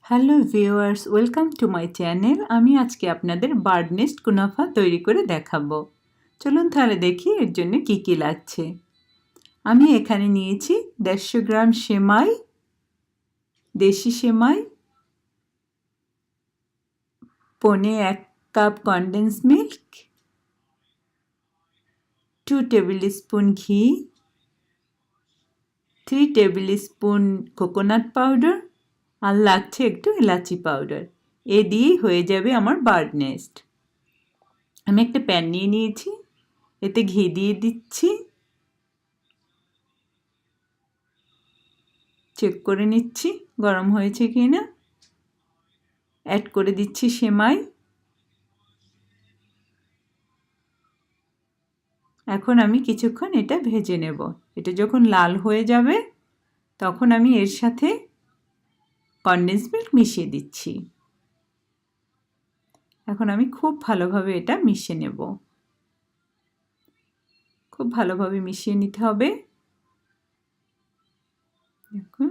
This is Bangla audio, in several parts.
Hello viewers, welcome to my channel. আমি আজকে আপনাদের বার্ড নেস্ট কুনাফা তৈরি করে দেখাবো। চলুন তাহলে দেখি এর জন্য কি কি লাগছে। আমি এখানে নিয়েছি 150 গ্রাম সেমাই, দেশি সেমাই, 1 cup condensed milk, 2 tablespoon ghee, 3 tablespoon coconut powder, আর লাগছে একটু এলাচি পাউডার। এ দিয়েই হয়ে যাবে আমার বার্ড নেস্ট। আমি একটা প্যান নিয়ে নিয়েছি, এতে ঘি দিয়ে দিচ্ছি, চেক করে নিচ্ছি গরম হয়েছে কি না। অ্যাড করে দিচ্ছি সেমাই। এখন আমি কিছুক্ষণ এটা ভেজে নেব। এটা যখন লাল হয়ে যাবে তখন আমি এর সাথে কনডেন্স মিল্ক মিশিয়ে দিচ্ছি। এখন আমি খুব ভালোভাবে এটা মিশিয়ে নেব। খুব ভালোভাবে মিশিয়ে নিতে হবে। দেখুন,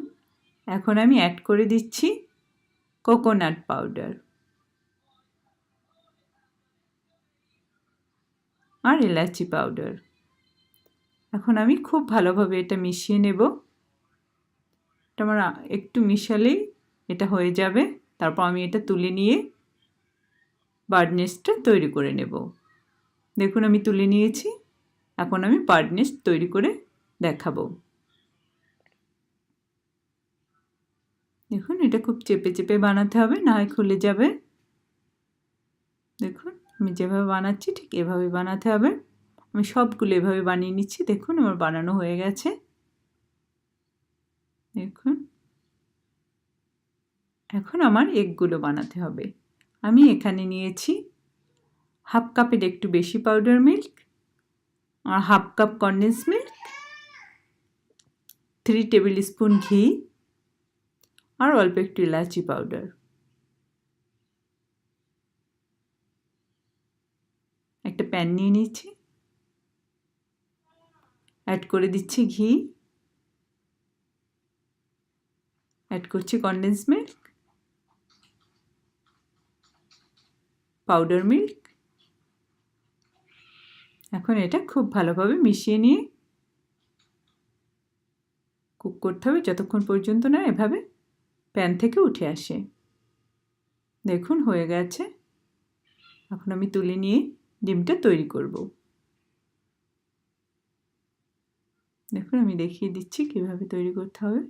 এখন আমি অ্যাড করে দিচ্ছি কোকোনাট পাউডার আর এলাচি পাউডার। এখন আমি খুব ভালোভাবে এটা মিশিয়ে নেব। এটা আমার একটু মিশালেই এটা হয়ে যাবে। তারপর আমি এটা তুলে নিয়ে বার্ড নেস্টটা তৈরি করে নেব। দেখুন আমি তুলে নিয়েছি। এখন আমি বার্ড নেস্ট তৈরি করে দেখাবো। দেখুন এটা খুব চেপে চেপে বানাতে হবে, না হয় খুলে যাবে। দেখুন আমি যেভাবে বানাচ্ছি ঠিক এভাবে বানাতে হবে। আমি সবগুলো এভাবে বানিয়ে নিচ্ছি। দেখুন আমার বানানো হয়ে গেছে। দেখুন এখন আমার এগগুলো বানাতে হবে। আমি এখানে নিয়েছি হাফ কাপের একটু বেশি পাউডার মিল্ক, আর half cup condensed milk, 3 tablespoon ঘি, আর অল্প একটু এলাচি পাউডার। একটা প্যান নিয়ে নিচ্ছি, অ্যাড করে দিচ্ছি ঘি, অ্যাড করছি কনডেন্স মিল্ক, পাউডার মিল্ক। এখন এটা খুব ভালোভাবে মিশিয়ে নিয়ে কুক করতে হবে যতক্ষণ পর্যন্ত না এভাবে প্যান থেকে উঠে আসে। দেখুন হয়ে গেছে। এখন আমি তুলে নিয়ে ডিমটা তৈরি করব। দেখুন আমি দেখিয়ে দিচ্ছি কিভাবে তৈরি করতে হবে।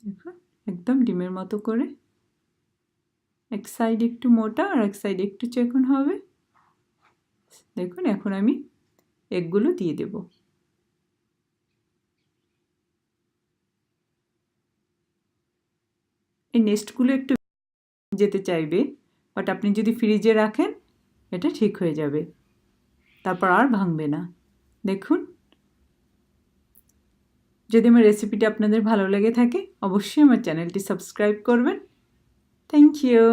দেখুন একদম ডিমের মতো করে, এক সাইড একটু মোটা আর এক সাইড একটু চিকন হবে। দেখুন এখন আমি এগগুলো দিয়ে দেব। এই নেস্টগুলো একটু যেতে চাইবে, বাট আপনি যদি ফ্রিজে রাখেন এটা ঠিক হয়ে যাবে, তারপর আর ভাঙবে না। দেখুন যদি আমার রেসিপিটা আপনাদের ভালো লেগে থাকে অবশ্যই আমার চ্যানেলটি সাবস্ক্রাইব করবেন। Thank you.